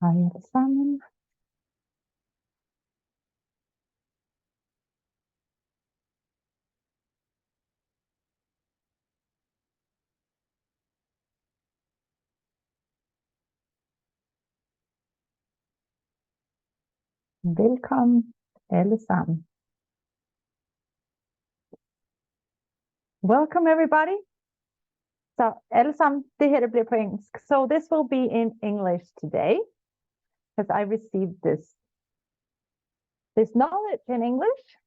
Allesammans. Velkommen alle sammen. Welcome everybody. Så alle sammen, det her det bliver på engelsk. So this will be in English today because I received this knowledge in English.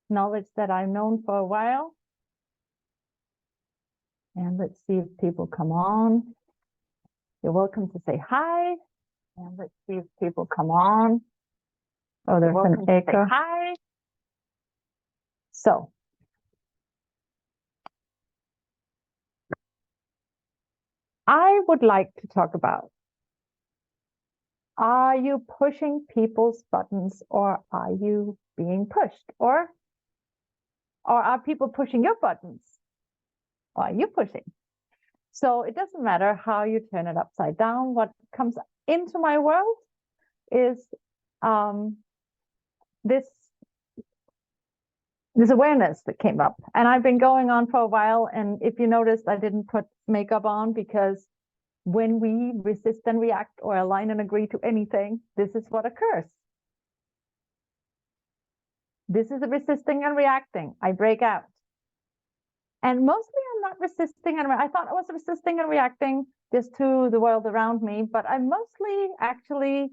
Knowledge that I've known for a while. And let's see if people come on. You're welcome to say hi. And let's see if people come on. Oh, there's an echo. Hi. So, I would like to talk about, are you pushing people's buttons or are you being pushed? Or are people pushing your buttons? Or are you pushing? So it doesn't matter how you turn it upside down. What comes into my world is this awareness that came up. And I've been going on for a while. And if you noticed, I didn't put makeup on because when we resist and react or align and agree to anything, this is what occurs. This is a resisting and reacting. I break out. And mostly I'm not resisting and I thought I was resisting and reacting just to the world around me, but I'm mostly actually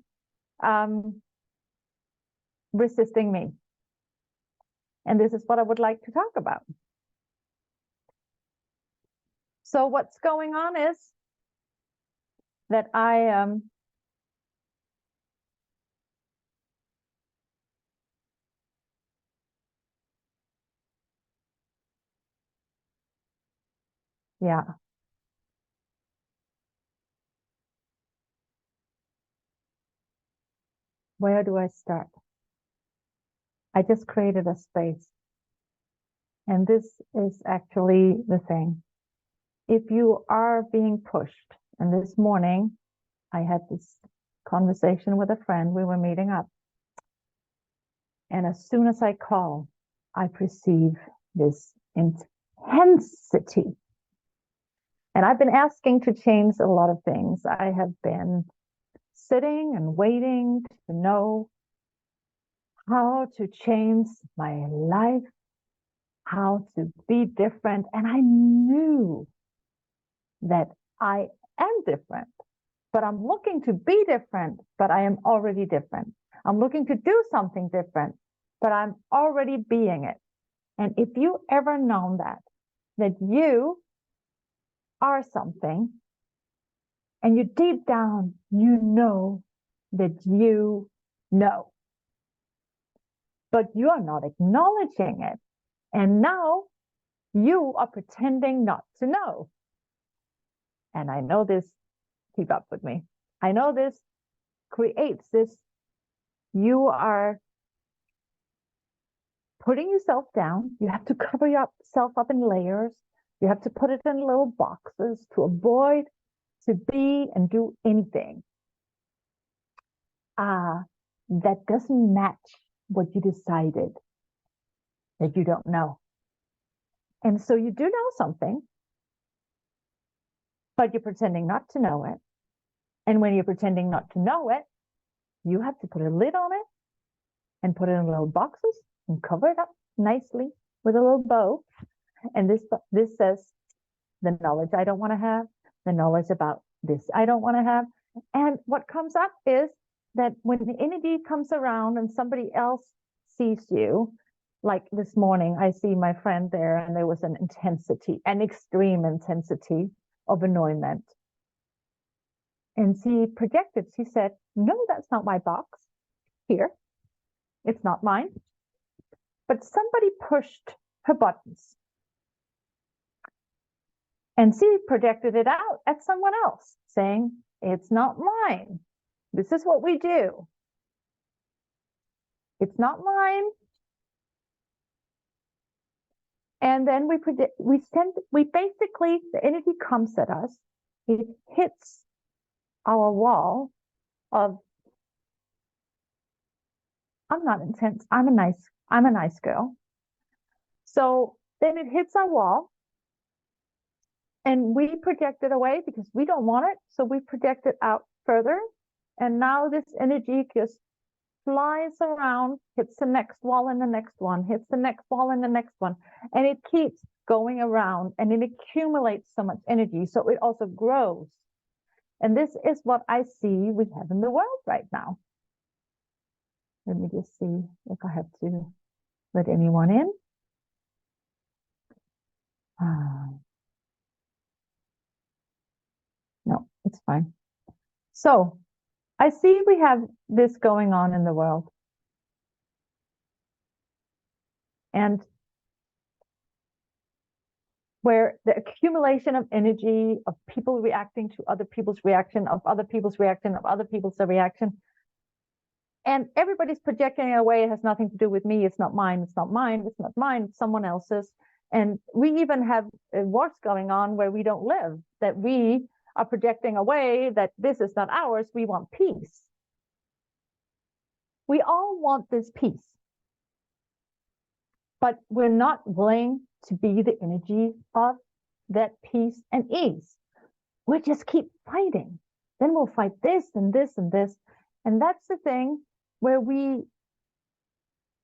resisting me. And this is what I would like to talk about. So what's going on is that yeah. Where do I start? I just created a space. And this is actually the thing. If you are being pushed, and this morning I had this conversation with a friend, we were meeting up. And as soon as I call, I perceive this intensity. And I've been asking to change a lot of things. I have been sitting and waiting to know how to change my life, how to be different. And I knew that I am different, but I'm looking to be different, but I am already different. I'm looking to do something different, but I'm already being it. And if you ever known that you are something, and you deep down, you know that you know, but you are not acknowledging it. And now you are pretending not to know. And I know this, keep up with me. I know this creates this, you are putting yourself down. You have to cover yourself up in layers. You have to put it in little boxes to avoid to be and do anything that doesn't match what you decided that you don't know. And so you do know something, but you're pretending not to know it. And when you're pretending not to know it, you have to put a lid on it and put it in little boxes and cover it up nicely with a little bow. And this says the knowledge I don't want to have, the knowledge about this I don't want to have. And what comes up is that when the energy comes around and somebody else sees you, like this morning, I see my friend there and there was an intensity, an extreme intensity of annoyment. And she projected, she said, no, that's not my box here. It's not mine. But somebody pushed her buttons. And she projected it out at someone else, saying, it's not mine. This is what we do. It's not mine. And then we basically, the energy comes at us. It hits our wall of, I'm not intense, I'm a nice girl. So then it hits our wall and we project it away because we don't want it. So we project it out further. And now this energy just flies around, hits the next wall and the next one, hits the next wall and the next one. And it keeps going around and it accumulates so much energy. So it also grows. And this is what I see we have in the world right now. Let me just see if I have to let anyone in. No, it's fine. So I see we have this going on in the world. And where the accumulation of energy, of people reacting to other people's reaction, of other people's reaction, of other people's reaction, and everybody's projecting it away. It has nothing to do with me. It's not mine. It's not mine. It's not mine. It's someone else's. And we even have wars going on where we don't live, that we are projecting away, that this is not ours. We want peace. We all want this peace. But we're not willing to be the energy of that peace and ease. We just keep fighting. Then we'll fight this and this and this. And that's the thing where we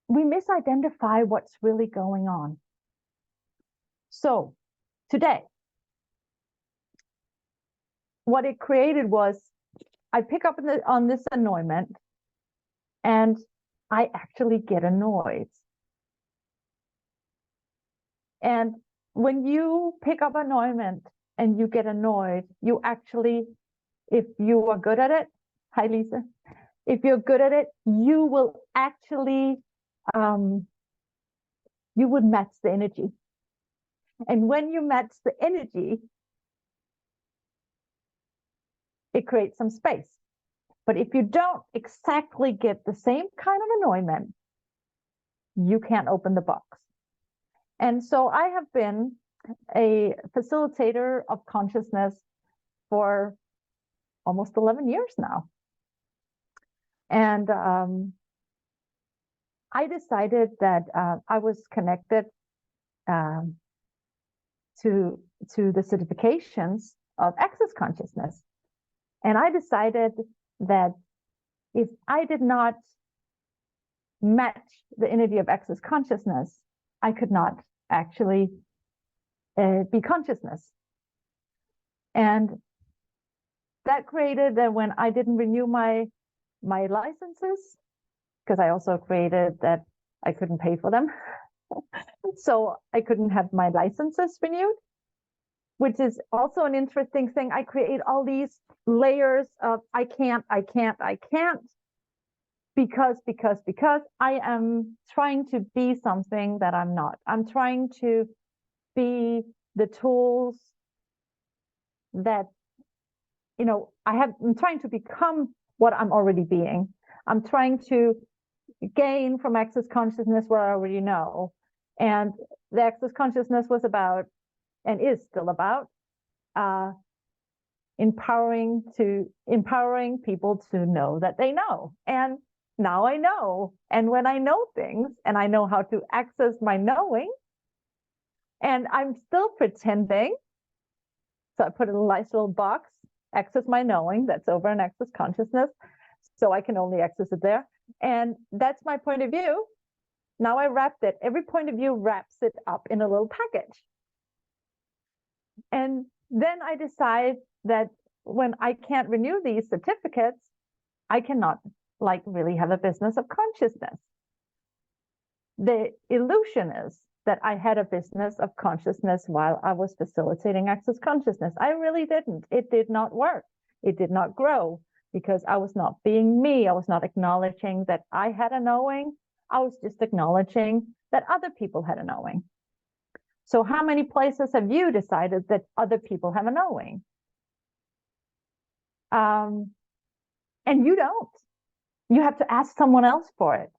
misidentify what's really going on. So today, what it created was, I pick up on this annoyance and I actually get annoyed. And when you pick up annoyance and you get annoyed, you actually, if you are good at it, hi Lisa, if you're good at it, you will actually, you would match the energy. And when you match the energy, it creates some space. But if you don't exactly get the same kind of annoyance, you can't open the box. And so I have been a facilitator of consciousness for almost 11 years now. And I decided that I was connected to the certifications of access consciousness. And I decided that if I did not match the energy of access consciousness, I could not actually be consciousness. And that created that when I didn't renew my licenses, because I also created that I couldn't pay for them. So I couldn't have my licenses renewed, which is also an interesting thing. I create all these layers of I can't, because I am trying to be something that I'm not. I'm trying to be the tools that, I'm trying to become what I'm already being. I'm trying to gain from access consciousness what I already know. And the access consciousness was about, and is still about, empowering people to know that they know. And now I know. And when I know things and I know how to access my knowing, and I'm still pretending, so I put a nice little box, access my knowing, that's over in access consciousness, so I can only access it there. And that's my point of view. Now I wrapped it. Every point of view wraps it up in a little package. And then I decide that when I can't renew these certificates, I cannot really have a business of consciousness. The illusion is that I had a business of consciousness while I was facilitating access consciousness. I really didn't. It did not work. It did not grow because I was not being me. I was not acknowledging that I had a knowing. I was just acknowledging that other people had a knowing. So how many places have you decided that other people have a knowing? And you don't. You have to ask someone else for it.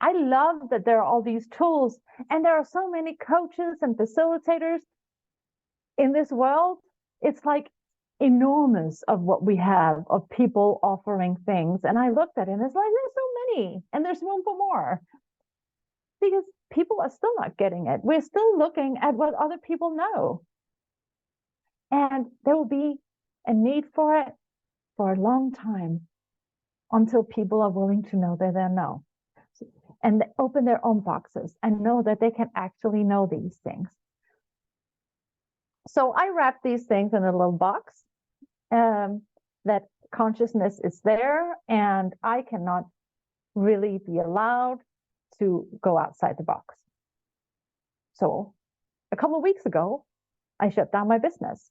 I love that there are all these tools and there are so many coaches and facilitators in this world. It's like enormous of what we have of people offering things. And I looked at it and it's like, there's so many and there's room for more. Because people are still not getting it. We're still looking at what other people know. And there will be a need for it for a long time until people are willing to know that they know. And open their own boxes and know that they can actually know these things. So I wrap these things in a little box, that consciousness is there and I cannot really be allowed to go outside the box. So a couple of weeks ago, I shut down my business.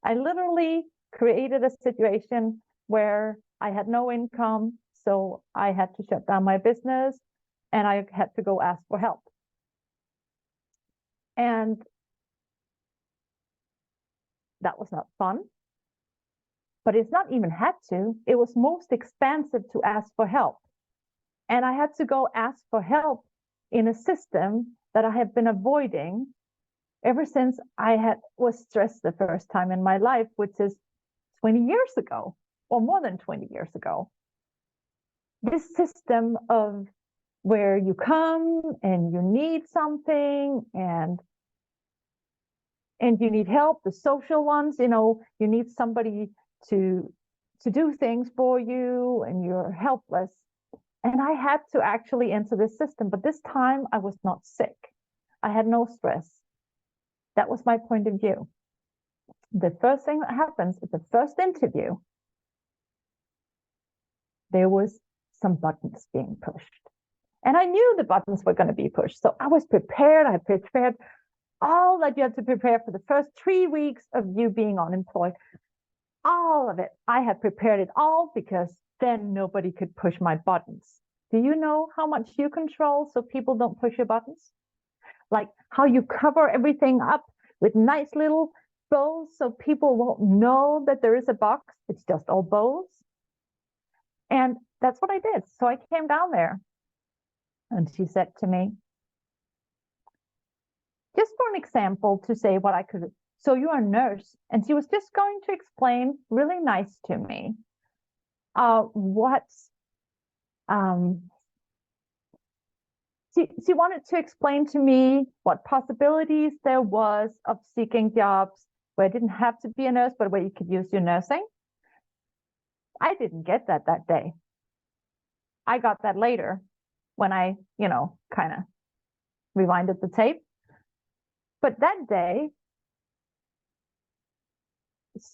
I literally created a situation where I had no income, so I had to shut down my business and I had to go ask for help. And that was not fun, but it's not even had to. It was most expensive to ask for help. And I had to go ask for help in a system that I have been avoiding ever since I was stressed the first time in my life, which is 20 years ago, or more than 20 years ago. This system of where you come and you need something and you need help, the social ones, you need somebody to do things for you and you're helpless. And I had to actually enter this system, but this time I was not sick. I had no stress. That was my point of view. The first thing that happens at the first interview, there was some buttons being pushed. And I knew the buttons were going to be pushed. So I was prepared. I prepared all that you have to prepare for the first 3 weeks of you being unemployed. All of it. I had prepared it all because then nobody could push my buttons. Do you know how much you control so people don't push your buttons? Like how you cover everything up with nice little bows so people won't know that there is a box. It's just all bows. And that's what I did. So I came down there and she said to me, just for an example to say what I could, so you're a nurse. And she was just going to explain really nice to me she wanted to explain to me what possibilities there was of seeking jobs where it didn't have to be a nurse, but where you could use your nursing. I didn't get that day. I got that later when I, kind of rewinded the tape. But that day,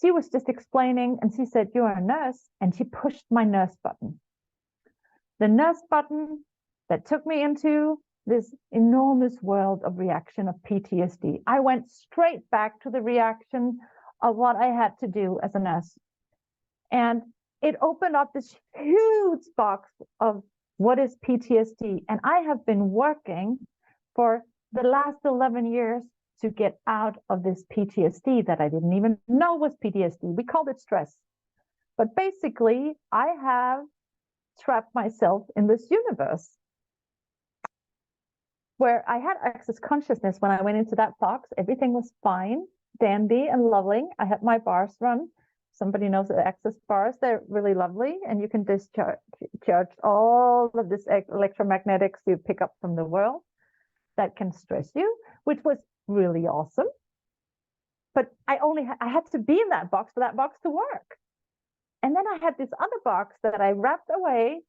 she was just explaining and she said, you're a nurse. And she pushed my nurse button. The nurse button that took me into this enormous world of reaction of PTSD. I went straight back to the reaction of what I had to do as a nurse. And it opened up this huge box of what is PTSD. And I have been working for the last 11 years to get out of this PTSD that I didn't even know was PTSD. We called it stress. But basically, I have trapped myself in this universe where I had access consciousness. When I went into that box, everything was fine, dandy and lovely. I had my bars run. Somebody knows the access bars. They're really lovely. And you can discharge all of this electromagnetics you pick up from the world that can stress you, which was really awesome. But I had to be in that box for that box to work. And then I had this other box that I wrapped away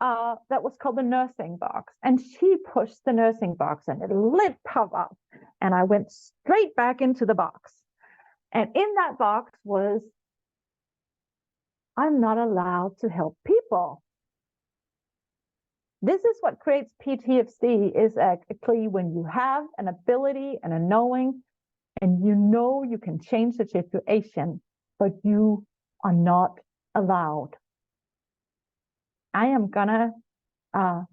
that was called the nursing box. And she pushed the nursing box and it lit up. And I went straight back into the box. And in that box was, I'm not allowed to help people. This is what creates PTSD, is actually when you have an ability and a knowing, and you know you can change the situation, but you are not allowed. I am gonna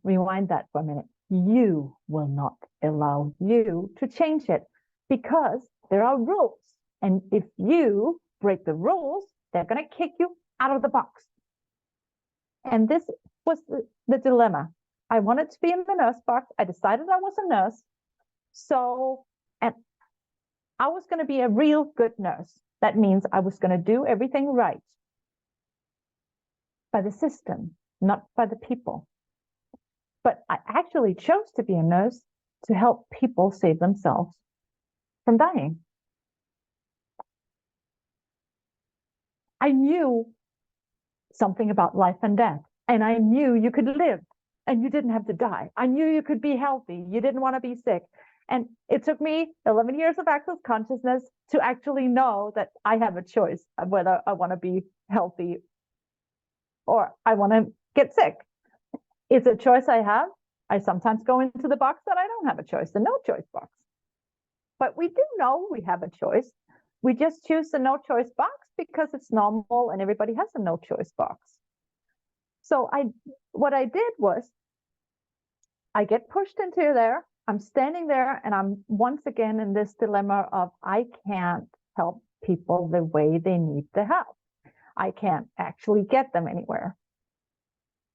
rewind that for a minute. You will not allow you to change it because there are rules. And if you break the rules, they're gonna kick you out of the box. And this was the dilemma. I wanted to be in the nurse box. I decided I was a nurse. And I was going to be a real good nurse. That means I was going to do everything right by the system, not by the people. But I actually chose to be a nurse to help people save themselves from dying. I knew something about life and death, and I knew you could live and you didn't have to die. I knew you could be healthy. You didn't want to be sick. And it took me 11 years of access consciousness to actually know that I have a choice of whether I want to be healthy or I want to get sick. It's a choice I have. I sometimes go into the box that I don't have a choice, the no choice box. But we do know we have a choice. We just choose the no choice box because it's normal and everybody has a no choice box. So what I did was I get pushed into there. I'm standing there and I'm once again in this dilemma of I can't help people the way they need the help. I can't actually get them anywhere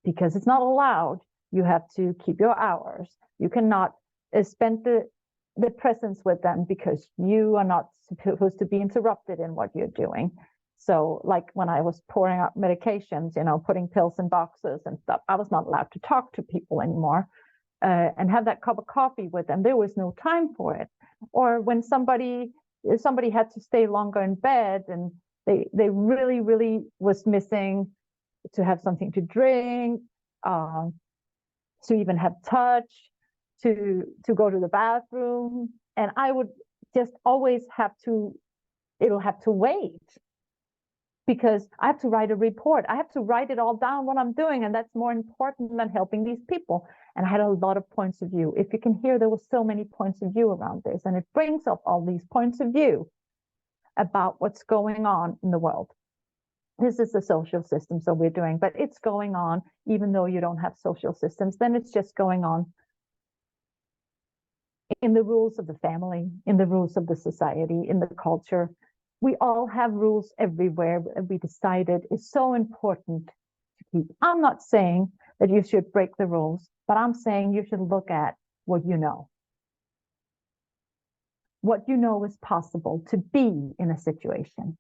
because it's not allowed. You have to keep your hours. You cannot spend the presence with them because you are not supposed to be interrupted in what you're doing. So like when I was pouring out medications, putting pills in boxes and stuff, I was not allowed to talk to people anymore and have that cup of coffee with them. There was no time for it. Or when somebody had to stay longer in bed and they really, really was missing to have something to drink, to even have touch, to go to the bathroom. And I would just always it'll have to wait because I have to write a report. I have to write it all down what I'm doing. And that's more important than helping these people. And I had a lot of points of view. If you can hear, there were so many points of view around this. And it brings up all these points of view about what's going on in the world. This is the social system, so we're doing, but it's going on, even though you don't have social systems, then it's just going on in the rules of the family, in the rules of the society, in the culture. We all have rules everywhere. We decided it's so important to keep. I'm not saying that you should break the rules, but I'm saying you should look at what you know. What you know is possible to be in a situation.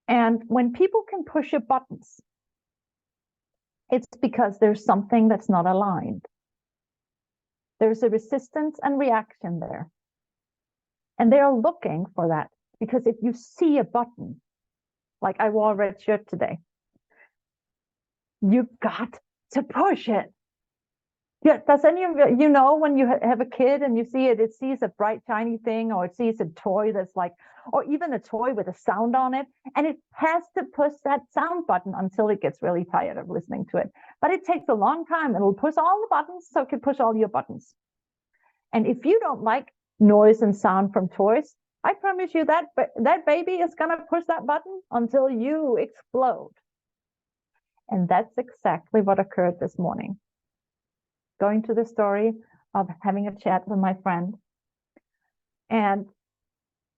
And when people can push your buttons, it's because there's something that's not aligned. There's a resistance and reaction there. And they are looking for that because if you see a button, like I wore a red shirt today, you got to push it. Yeah, does any of you know when you have a kid and you see it, it sees a bright shiny thing, or it sees a toy that's like, or even a toy with a sound on it, and it has to push that sound button until it gets really tired of listening to it. But it takes a long time. It'll push all the buttons so it can push all your buttons. And if you don't like noise and sound from toys, I promise you that baby is going to push that button until you explode. And that's exactly what occurred this morning. Going to the story of having a chat with my friend. And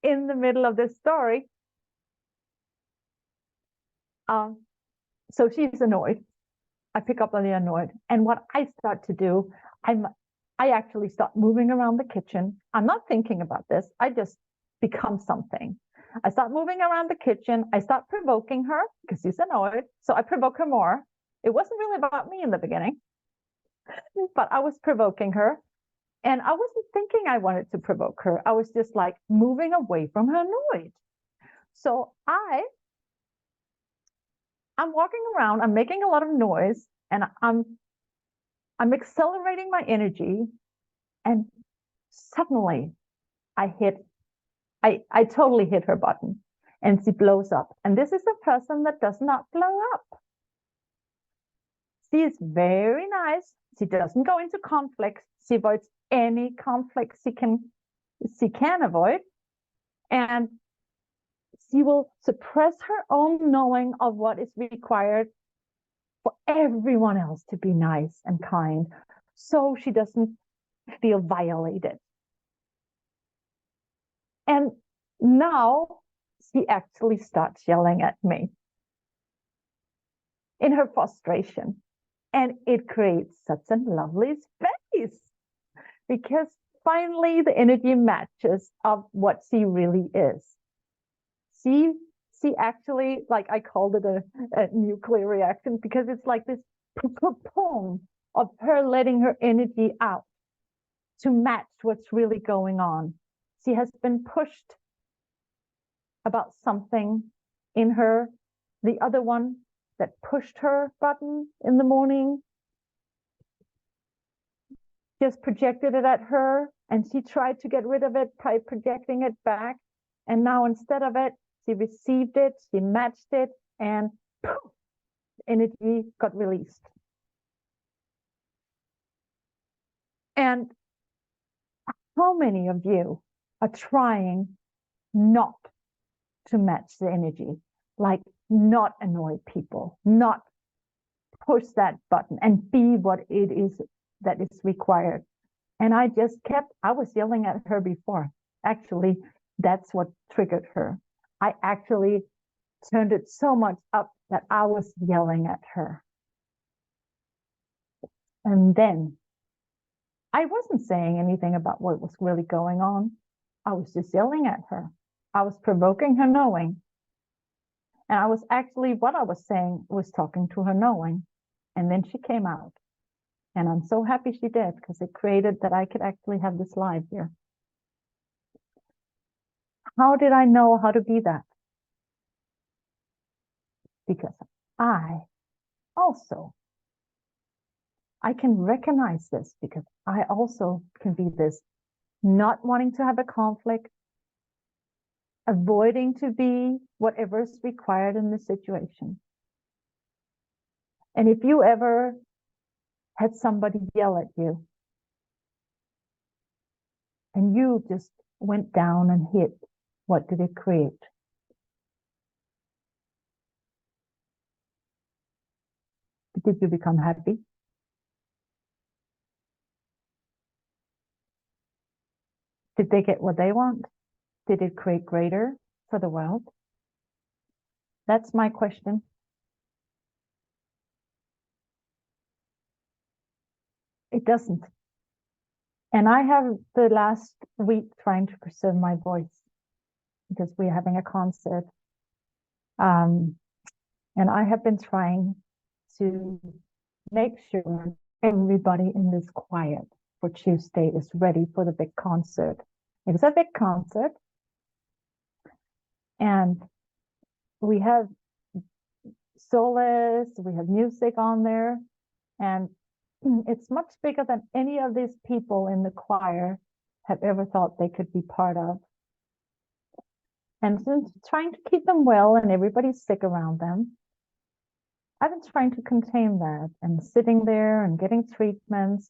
in the middle of this story, so she's annoyed. I pick up on the annoyed. And what I start to do, I actually start moving around the kitchen. I'm not thinking about this. I just become something. I start moving around the kitchen. I start provoking her because she's annoyed. So I provoke her more. It wasn't really about me in the beginning, but I was provoking her. And I wasn't thinking I wanted to provoke her. I was just like moving away from her annoyed. So I'm walking around, I'm making a lot of noise, and I'm accelerating my energy. And suddenly I totally hit her button and she blows up. And this is a person that does not blow up. She is very nice. She doesn't go into conflicts. She avoids any conflict she can avoid. And she will suppress her own knowing of what is required for everyone else to be nice and kind, so she doesn't feel violated. And now she actually starts yelling at me in her frustration. And it creates such a lovely space because finally the energy matches of what she really is. see actually, like I called it a nuclear reaction, because it's like this boom of her letting her energy out to match what's really going on. She has been pushed about something in her. The other one that pushed her button in the morning just projected it at her, and she tried to get rid of it by projecting it back. And now instead of it, she received it, she matched it, and poof, energy got released. And how many of you are trying not to match the energy, like not annoy people, not push that button and be what it is that is required? And I was yelling at her before. Actually, that's what triggered her. I actually turned it so much up that I was yelling at her. And then I wasn't saying anything about what was really going on. I was just yelling at her. I was provoking her knowing. And I was actually, what I was saying was talking to her knowing. And then she came out. And I'm so happy she did, because it created that I could actually have this live here. How did I know how to be that? Because I can recognize this, because I also can be this, not wanting to have a conflict, avoiding to be whatever is required in the situation. And if you ever had somebody yell at you and you just went down and hit, what did it create? Did you become happy? Did they get what they want? Did it create greater for the world? That's my question. It doesn't. And I have the last week trying to preserve my voice, because we're having a concert. And I have been trying to make sure everybody in this choir for Tuesday is ready for the big concert. It's a big concert. And we have soloists, we have music on there, and it's much bigger than any of these people in the choir have ever thought they could be part of. And since trying to keep them well and everybody's sick around them, I've been trying to contain that and sitting there and getting treatments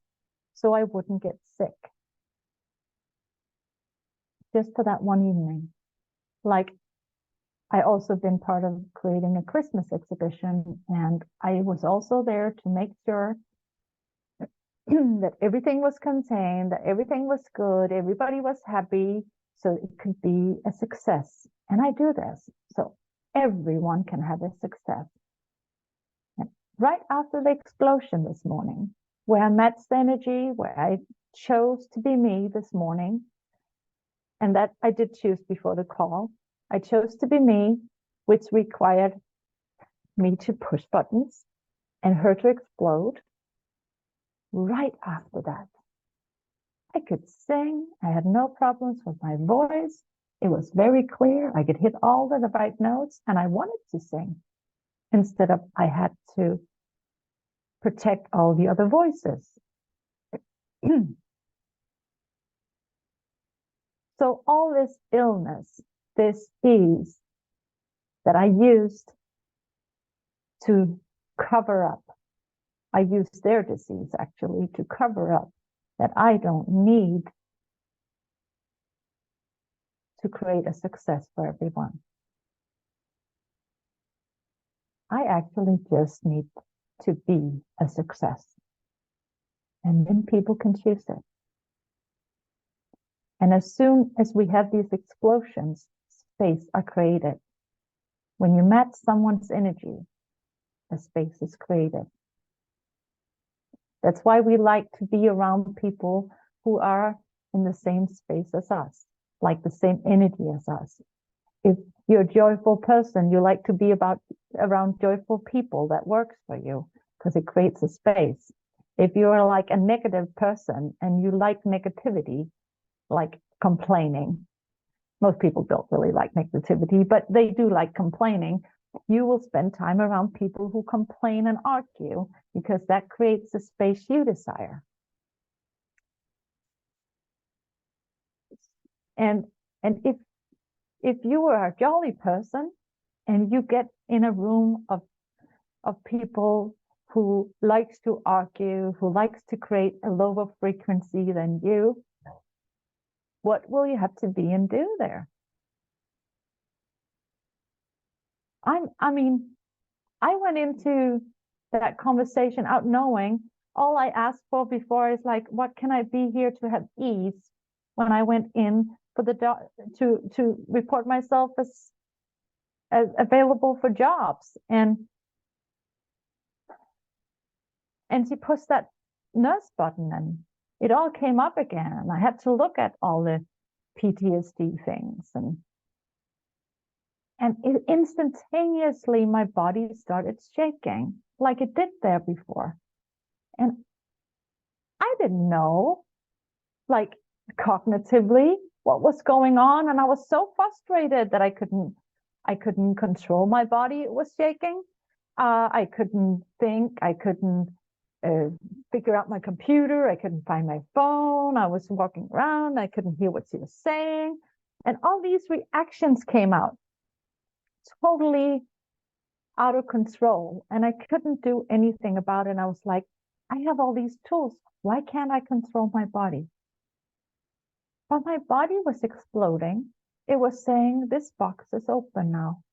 so I wouldn't get sick. Just for that one evening. Like, I also been part of creating a Christmas exhibition, and I was also there to make sure that everything was contained, that everything was good, everybody was happy, so it could be a success. And I do this so everyone can have a success. And right after the explosion this morning, where I matched the energy, where I chose to be me this morning, and that I did choose before the call, I chose to be me, which required me to push buttons and her to explode. Right after that, I could sing. I had no problems with my voice. It was very clear. I could hit all the right notes, and I wanted to sing instead of I had to protect all the other voices. So all this illness, this ease that I used to cover up, I used their disease actually to cover up that I don't need to create a success for everyone. I actually just need to be a success. And then people can choose it. And as soon as we have these explosions, space are created. When you match someone's energy, a space is created. That's why we like to be around people who are in the same space as us, like the same energy as us. If you're a joyful person, you like to be around joyful people, that works for you because it creates a space. If you're like a negative person and you like negativity, like complaining, most people don't really like negativity, but they do like complaining, you will spend time around people who complain and argue because that creates the space you desire. And if you are a jolly person and you get in a room of people who likes to argue, who likes to create a lower frequency than you, what will you have to be and do there? I mean, I went into that conversation out knowing all I asked for before is like, what can I be here to have ease when I went in for the to report myself as available for jobs. And she pushed that nurse button and it all came up again. And I had to look at all the PTSD things and it, instantaneously my body started shaking like it did there before. And I didn't know, like cognitively, what was going on. And I was so frustrated that I couldn't control my body. It was shaking. I couldn't think. I couldn't figure out my computer. I couldn't find my phone. I was walking around. I couldn't hear what she was saying. And all these reactions came out totally out of control. And I couldn't do anything about it. And I was like, I have all these tools. Why can't I control my body? But my body was exploding. It was saying, this box is open now.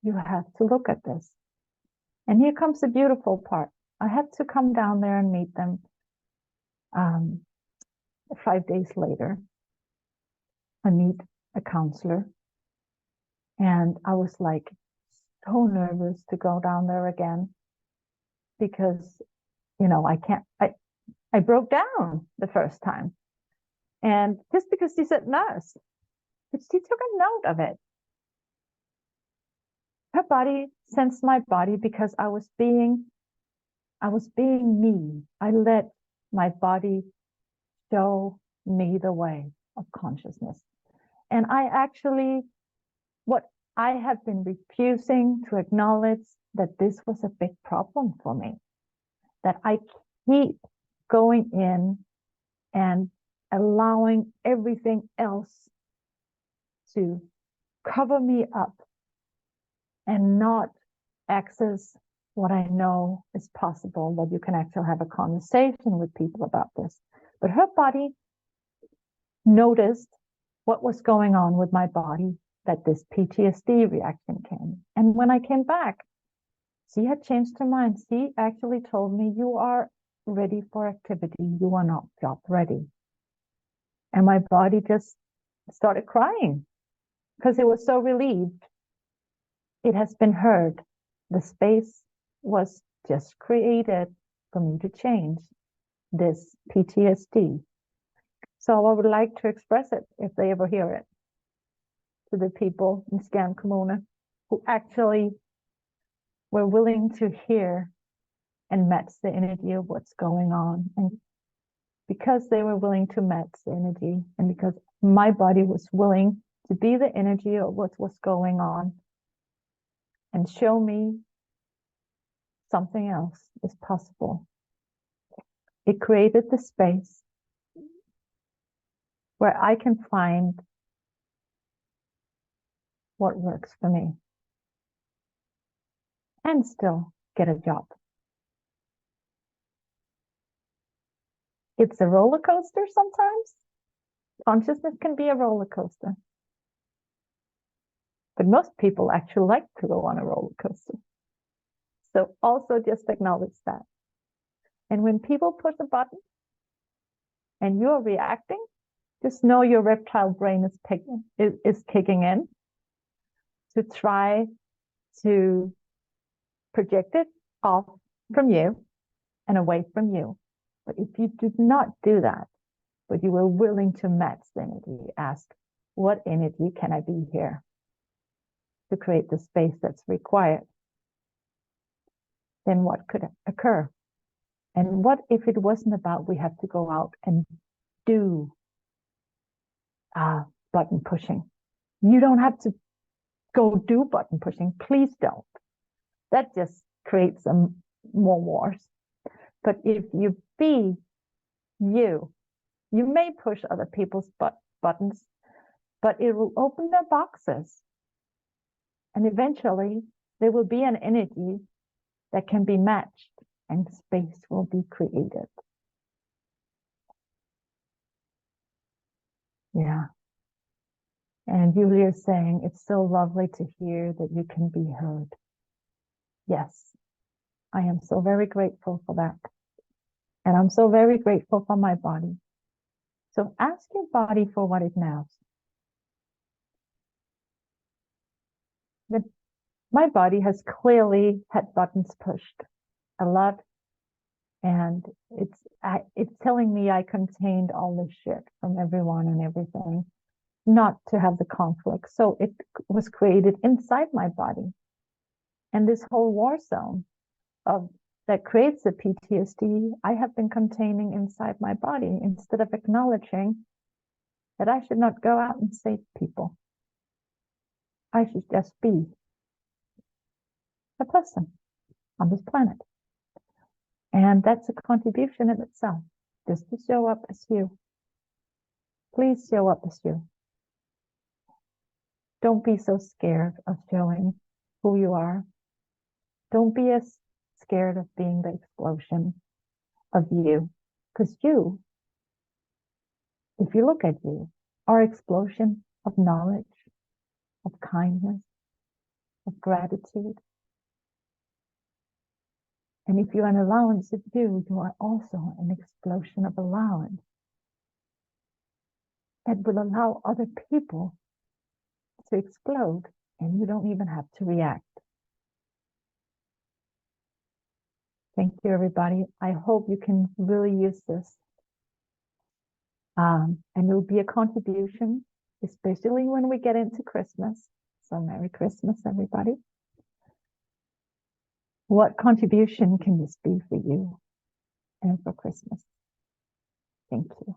You have to look at this. And here comes the beautiful part. I had to come down there and meet them 5 days later. I meet a counselor. And I was like so nervous to go down there again because, you know, I broke down the first time. And just because she said nurse, but she took a note of it. Her body sensed my body because I was being me. I let my body show me the way of consciousness. And what I have been refusing to acknowledge that this was a big problem for me, that I keep going in and allowing everything else to cover me up and not access what I know is possible, that you can actually have a conversation with people about this. But her body noticed what was going on with my body, that this PTSD reaction came. And when I came back, she had changed her mind. She actually told me, you are ready for activity. You are not job ready. And my body just started crying because it was so relieved. It has been heard. The space was just created for me to change this PTSD. So I would like to express it if they ever hear it to the people in Scan Kommune who actually were willing to hear and match the energy of what's going on. And because they were willing to match the energy, and because my body was willing to be the energy of what was going on and show me something else is possible, it created the space where I can find what works for me and still get a job. It's a roller coaster sometimes. Consciousness can be a roller coaster. But most people actually like to go on a roller coaster. So also just acknowledge that. And when people push a button and you're reacting, just know your reptile brain is kicking in to try to project it off from you and away from you. But if you do not do that, but you are willing to match the energy, ask, what energy can I be here? to create the space that's required, then what could occur? And what if it wasn't about we have to go out and do button pushing? You don't have to go do button pushing. Please don't. That just creates some more wars. But if you be you, you may push other people's buttons, but it will open their boxes. And eventually there will be an energy that can be matched and space will be created. Yeah. And Julia is saying, it's so lovely to hear that you can be heard. Yes, I am so very grateful for that. And I'm so very grateful for my body. So ask your body for what it knows. My body has clearly had buttons pushed a lot. And it's telling me I contained all this shit from everyone and everything, not to have the conflict. So it was created inside my body. And this whole war zone that creates the PTSD, I have been containing inside my body instead of acknowledging that I should not go out and save people. I should just be a person on this planet. And that's a contribution in itself, just to show up as you. Please show up as you. Don't be so scared of showing who you are. Don't be as scared of being the explosion of you. Because you, if you look at you, are an explosion of knowledge, of kindness, of gratitude. And if you're an allowance of you, you are also an explosion of allowance that will allow other people to explode, and you don't even have to react. Thank you, everybody. I hope you can really use this. And it will be a contribution, especially when we get into Christmas. So Merry Christmas, everybody. What contribution can this be for you and for Christmas? Thank you.